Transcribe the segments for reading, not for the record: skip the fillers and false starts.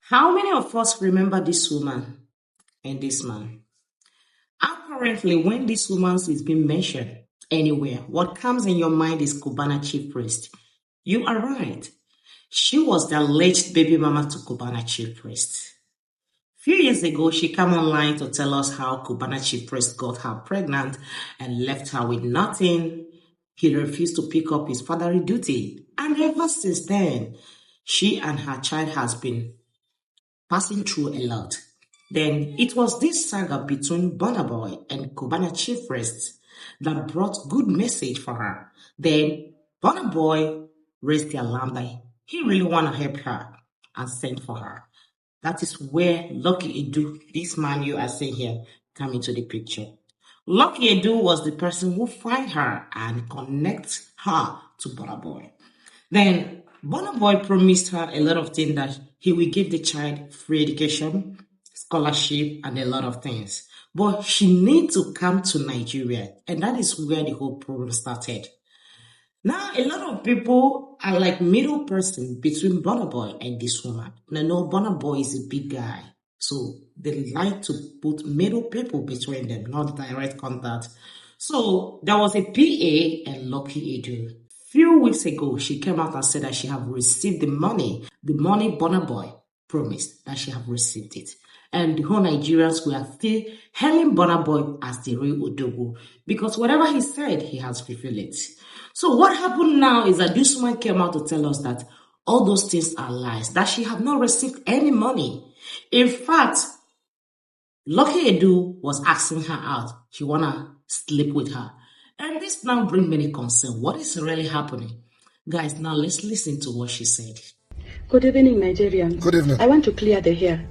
How many of us remember this woman and this man? Apparently, when this woman is being mentioned anywhere, what comes in your mind is Cubana chief priest. You are right. She was the alleged baby mama to Cubana chief priest. Few years ago, she came online to tell us how Cubana chief priest got her pregnant and left her with nothing. He refused to pick up his fatherly duty. And ever since then, she and her child has been passing through a lot. Then it was this saga between Burna Boy and Cubana chief priest that brought good message for her. Then Burna Boy raised the alarm that he really want to help her and sent for her. That is where Lucky Edu, this man you are seeing here, come into the picture. Lucky Edu was the person who find her and connect her to Burna Boy. Then Burna Boy promised her a lot of things, that he will give the child free education, scholarship, and a lot of things. But she needs to come to Nigeria, and that is where the whole problem started. Now, a lot of people are like middle person between Burna Boy and this woman. Now, no, Burna Boy is a big guy, so they like to put middle people between them, not direct contact. So there was a PA and Lucky Edu. Few weeks ago, she came out and said that she have received the money Burna Boy promised, that she have received it. And the whole Nigerians were still hailing Burna Boy as the real Odogu, because whatever he said, he has fulfilled it. So what happened now is that this woman came out to tell us that all those things are lies, that she have not received any money. In fact, Lucky Edu was asking her out. She wanna sleep with her. And this now brings many concern. What is really happening? Guys, now let's listen to what she said. Good evening, Nigerians. Good evening. I want to clear the hair.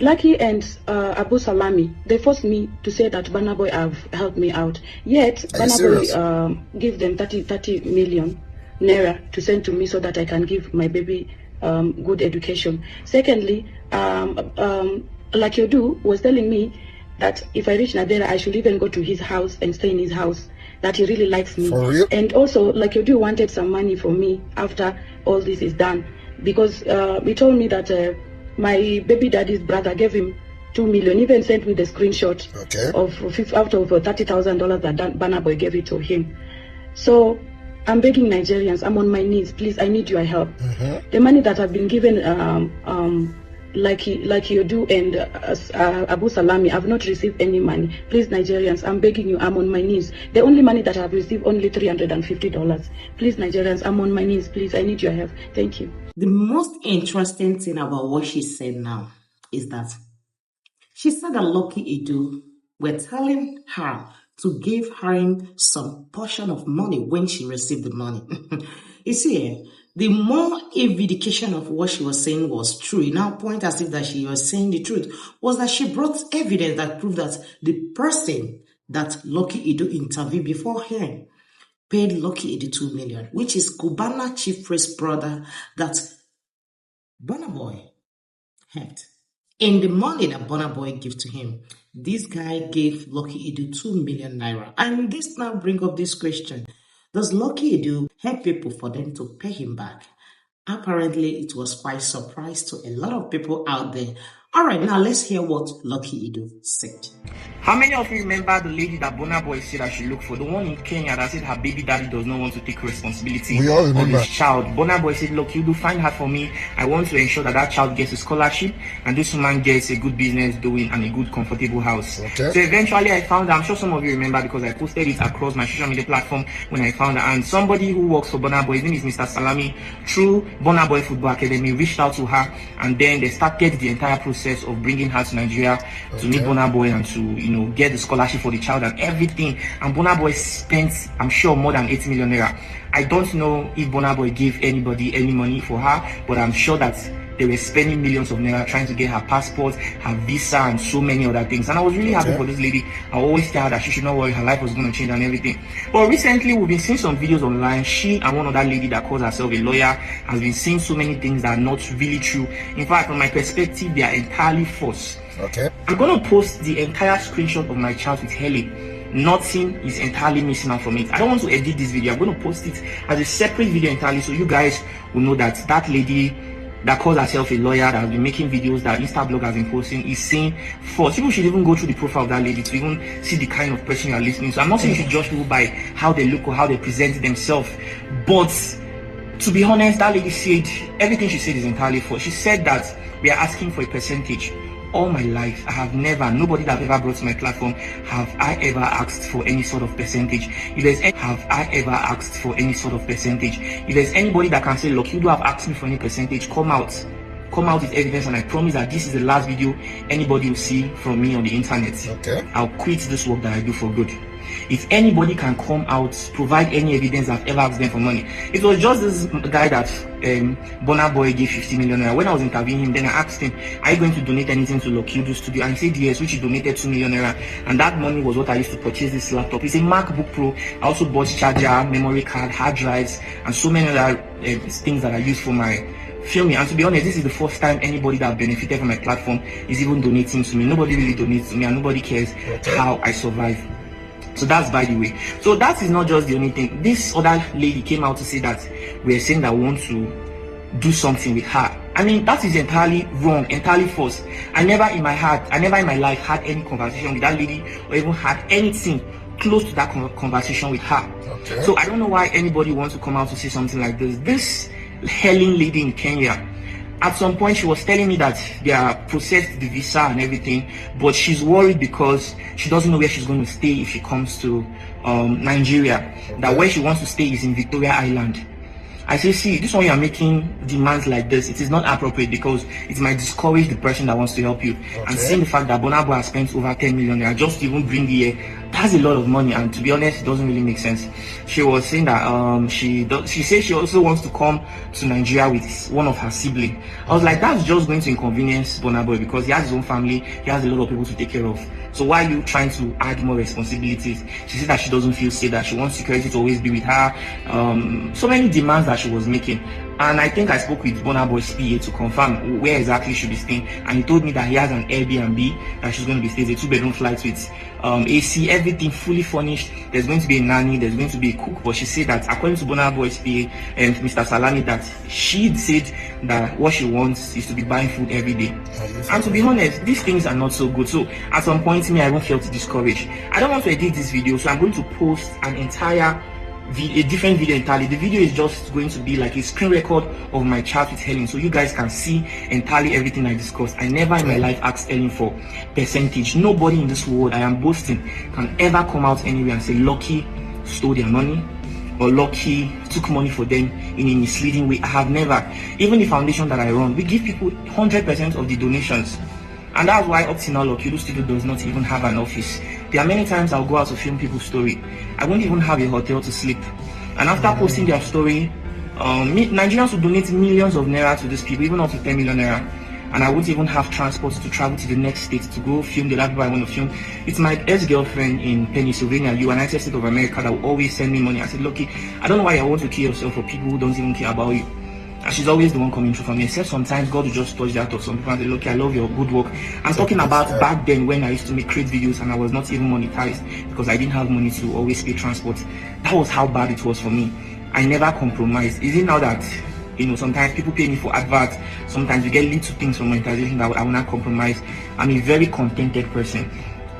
Lucky and Abu Salami, they forced me to say that Burna Boy have helped me out. Yet, Burna Boy give them 30 million naira to send to me so that I can give my baby good education. Secondly, like you do, was telling me that if I reach Nadera, I should even go to his house and stay in his house, that he really likes me. For real? And also, like you do, wanted some money for me after all this is done, because he told me that my baby daddy's brother gave him 2 million, even sent me the screenshot of out of $30,000 that Burna Boy gave it to him. So I'm begging Nigerians, I'm on my knees, please, I need your help. The money that I've been given, like you do, and Abu Salami, I've not received any money. Please, Nigerians, I'm begging you, I'm on my knees. The only money that I've received, only $350. Please, Nigerians, I'm on my knees, please, I need your help. Thank you. The most interesting thing about what she said now is that she said that Lucky Edu were telling her to give her some portion of money when she received the money. You see, the more indication of what she was saying was true, it now point as if that she was saying the truth, was that she brought evidence that proved that the person that Lucky Edu interviewed before her paid Lucky Edu 2 million, which is Cubana chief priest brother that Burna Boy helped. In the money that Burna Boy gave to him, this guy gave Lucky Edu 2 million naira. And this now brings up this question. Does Lucky Edu help people for them to pay him back? Apparently, it was quite a surprise to a lot of people out there. All right, now let's hear what Lucky Edu said. How many of you remember the lady that Burna Boy said I should look for? The one in Kenya that said her baby daddy does not want to take responsibility of his child. Burna Boy said, look, you do find her for me. I want to ensure that that child gets a scholarship and this woman gets a good business doing and a good comfortable house. So eventually I found her. I'm sure some of you remember because I posted it across my social media platform when I found her. And somebody who works for Burna Boy, his name is Mr. Salami, through Burna Boy Football Academy, reached out to her, and then they started the entire process of bringing her to Nigeria to meet Burna Boy and to, get the scholarship for the child and everything. And Burna Boy spent, I'm sure, more than 80 million naira. I don't know if Burna Boy gave anybody any money for her, but I'm sure that they were spending millions of naira trying to get her passport, her visa, and so many other things. And I was really happy for this lady. I always tell her that she should not worry, her life was going to change and everything. But recently, we've been seeing some videos online. She and one other lady that calls herself a lawyer has been saying so many things that are not really true. In fact, from my perspective, they are entirely false. I'm going to post the entire screenshot of my chat with Helen. Nothing is entirely missing out from it. I don't want to edit this video. I'm going to post it as a separate video entirely so you guys will know that that lady that calls herself a lawyer, that has been making videos, that Instablog has been posting, is saying false. People should even go through the profile of that lady to even see the kind of person you are listening to. I'm not saying you should judge people by how they look or how they present themselves, but to be honest, that lady said everything she said is entirely false. She said that we are asking for a percentage. All my life, I have never, nobody that I've ever brought to my platform, have I ever asked for any sort of percentage. If there's any, have I ever asked for any sort of percentage? If there's anybody that can say, look, you do have asked me for any percentage, come out with evidence, and I promise that this is the last video anybody will see from me on the internet. Okay. I'll quit this work that I do for good. If anybody can come out, provide any evidence I've ever asked them for money. It was just this guy that Burna Boy gave 50 million. When I was interviewing him, then I asked him, are you going to donate anything to Lokiudu Studio? And he said yes, which he donated 2 million naira. And that money was what I used to purchase this laptop. It's a MacBook Pro. I also bought charger, memory card, hard drives, and so many other things that I use for my filming. And to be honest, this is the first time anybody that benefited from my platform is even donating to me. Nobody really donates to me, and nobody cares how I survive. So that's by the way. So that is not just the only thing. This other lady came out to say that we're saying that we want to do something with her. I mean, that is entirely wrong, entirely false. I never in my life had any conversation with that lady, or even had anything close to that conversation with her. Okay. So I don't know why anybody wants to come out to say something like this. This Helen lady in Kenya, at some point she was telling me that they are processed the visa and everything, but she's worried because she doesn't know where she's going to stay if she comes to Nigeria. Okay. That where she wants to stay is in Victoria Island. I say, see, this one you are making demands like this, it is not appropriate, because it might discourage the person that wants to help you. Okay. And seeing the fact that Burna Boy has spent over 10 million just to even bring here, that's a lot of money, and to be honest, it doesn't really make sense. She was saying that she says she also wants to come to Nigeria with one of her siblings. I was like, that's just going to inconvenience Burna Boy, because he has his own family, he has a lot of people to take care of. So why are you trying to add more responsibilities? She said that she doesn't feel safe, that she wants security to always be with her. So many demands that she was making. And I think I spoke with Burna Boy's PA to confirm where exactly she should be staying, and he told me that he has an Airbnb that she's going to be staying, a 2-bedroom flat with AC, everything fully furnished. There's going to be a nanny, there's going to be a cook. But she said that according to Burna Boy's PA and Mr. Salami, that she said that what she wants is to be buying food every day. And to be honest, these things are not so good. So at some point, me, I even felt discouraged. I don't want to edit this video, so I'm going to post an entire a different video entirely. The video is just going to be like a screen record of my chat with Helen, so you guys can see entirely everything I discussed. I never in my life asked Helen for percentage. Nobody in this world, I am boasting, can ever come out anywhere and say Lucky stole their money or Lucky took money for them in a misleading way. I have never. Even the foundation that I run, we give people 100% of the donations. And that's why up to now, Lokiudu Studio does not even have an office. There are many times I'll go out to film people's story. I won't even have a hotel to sleep. And after posting their story, Nigerians will donate millions of naira to these people, even up to 10 million naira. And I won't even have transport to travel to the next state to go film the other people I want to film. It's my ex-girlfriend in Pennsylvania, United States of America, that will always send me money. I said, Lucky, I don't know why you want to kill yourself for people who don't even care about you. And she's always the one coming through for me, except sometimes God will just touch the heart of some people and say, look, I love your good work. I'm talking about back then when I used to create videos and I was not even monetized because I didn't have money to always pay transport. That was how bad it was for me. I never compromised. Is it now that, sometimes people pay me for adverts, sometimes you get little things from monetization that I will not compromise. I'm a very contented person.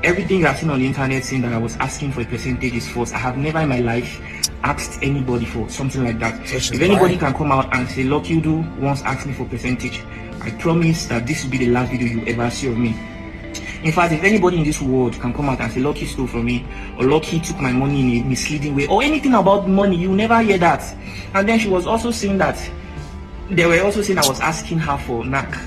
Everything I've seen on the internet saying that I was asking for a percentage is false. I have never in my life asked anybody for something like that. If anybody can come out and say, look, you do once ask me for percentage, I promise that this will be the last video you ever see of me. In fact, if anybody in this world can come out and say Lucky stole from me, or Lucky took my money in a misleading way, or anything about money, you never hear that. And then she was also saying that they were also saying I was asking her for knack.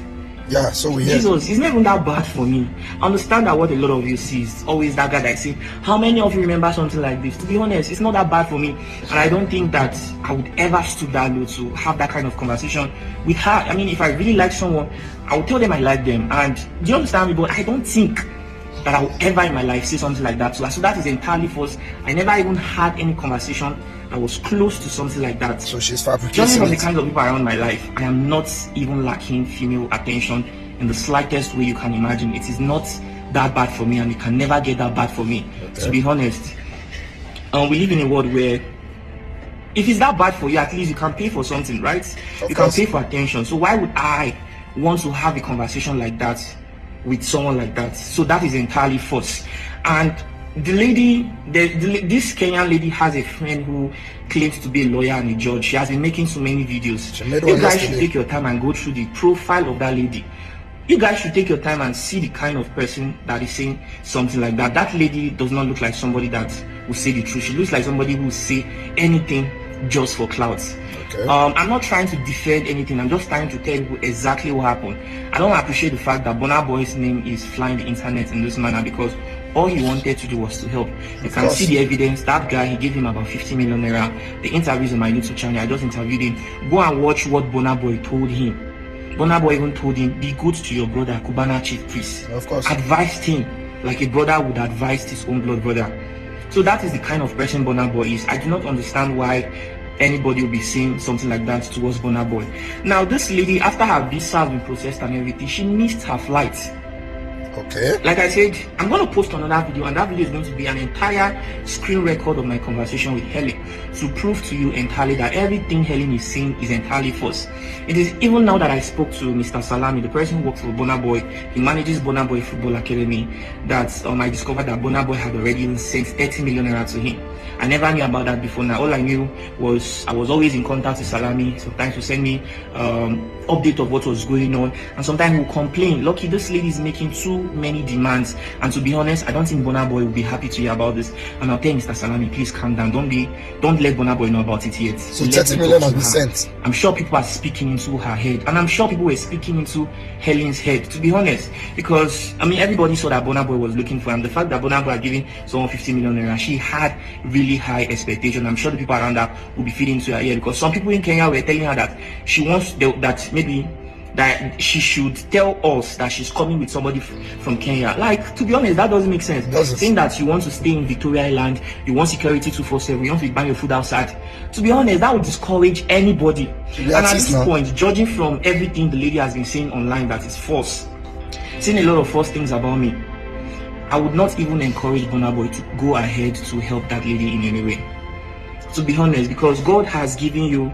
Yeah, so we Jesus, it's not even that bad for me. I understand that what a lot of you see is always that guy that say, how many of you remember something like this? To be honest, it's not that bad for me. And I don't think that I would ever stoop that low to have that kind of conversation with her. I mean, if I really like someone, I will tell them I like them. And do you understand me? But I don't think that I will ever in my life say something like that. So that is entirely false. I never even had any conversation that was close to something like that. So she's fabricating. Judging from the kinds of people around my life, I am not even lacking female attention in the slightest way you can imagine. It is not that bad for me, and it can never get that bad for me. Okay. To be honest, we live in a world where If it's that bad for you, at least you can pay for something, right? You can pay for attention. So why would I want to have a conversation like that with someone like that? So that is entirely false. And the lady, this Kenyan lady has a friend who claims to be a lawyer and a judge. She has been making so many videos. You guys should take your time and go through the profile of that lady. You guys should take your time and see the kind of person that is saying something like that. That lady does not look like somebody that will say the truth. She looks like somebody who will say anything just for clouds. Okay. I'm not trying to defend anything. I'm just trying to tell you exactly what happened. I don't appreciate the fact that Burna Boy's name is flying the internet in this manner, because all he wanted to do was to help. You can see the evidence. That guy, he gave him about 50 million naira. The interviews on my YouTube channel, I just interviewed him. Go and watch what Burna Boy told him. Burna Boy even told him, be good to your brother, Cubana chief priest. Of course. Advised him like a brother would advise his own blood brother. So that is the kind of person Burna Boy is. I do not understand why anybody will be saying something like that towards Burna Boy. Now, this lady, after her visa has been processed and everything, she missed her flight. Okay. Like I said, I'm going to post another video, and that video is going to be an entire screen record of my conversation with Helen to prove to you entirely that everything Helen is saying is entirely false. It is even now that I spoke to Mr. Salami, the person who works for Burna Boy. He manages Burna Boy Football Academy. That I discovered that Burna Boy had already sent 30 million naira to him. I never knew about that before. Now all I knew was I was always in contact with Salami. Sometimes he send me update of what was going on, and sometimes he will complain, Lucky, this lady is making too many demands. And to be honest, I don't think Burna Boy will be happy to hear about this. And I'll tell Mr. Salami, please calm down. Don't let Burna Boy know about it yet. So 30 million has been sent. I'm sure people are speaking into her head, and I'm sure people were speaking into Helen's head, to be honest, because I mean everybody saw that Burna Boy was looking for him. The fact that Burna Boy had given someone 50 million naira, she had really high expectation. I'm sure the people around her will be feeding into her ear, because some people in Kenya were telling her that she wants that maybe that she should tell us that she's coming with somebody from Kenya. Like, to be honest, that doesn't make sense. Saying that you want to stay in Victoria Island, you want security 247, you want to buy your food outside. To be honest, that would discourage anybody. And at this point, judging from everything the lady has been saying online that is false, saying a lot of false things about me, I would not even encourage Burna Boy to go ahead to help that lady in any way. To be honest, because God has given you,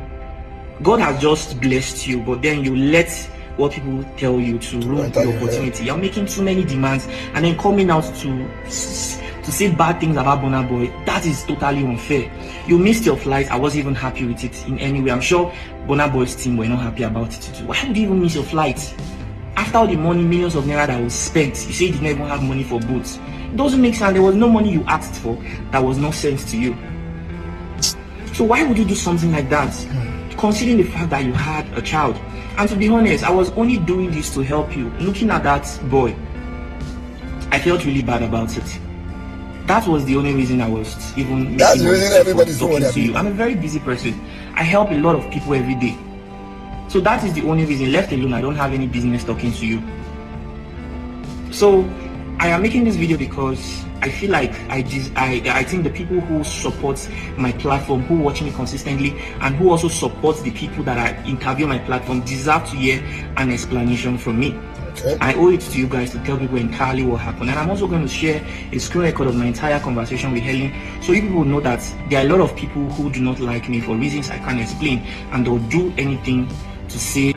God has just blessed you, but then you let what people tell you to ruin the opportunity. You're making too many demands and then coming out to say bad things about Burna Boy. That is totally unfair. You missed your flight. I wasn't even happy with it in any way. I'm sure Burna Boy's team were not happy about it too. Why would you even miss your flight? After all the money, millions of naira that was spent, you say you didn't even have money for boats. It doesn't make sense. There was no money you asked for that was not sent to you. So why would you do something like that? Considering the fact that you had a child. And to be honest, I was only doing this to help you. Looking at that boy, I felt really bad about it. That was the only reason I was even talking to you. I'm a very busy person. I help a lot of people every day. So that is the only reason. Left alone, I don't have any business talking to you. So I am making this video because I feel like I think the people who support my platform, who watch me consistently, and who also support the people that I interview on my platform deserve to hear an explanation from me. Okay. I owe it to you guys to tell people entirely what happened. And I'm also going to share a screen record of my entire conversation with Helen, so you people know that there are a lot of people who do not like me for reasons I can't explain, and they'll do anything to say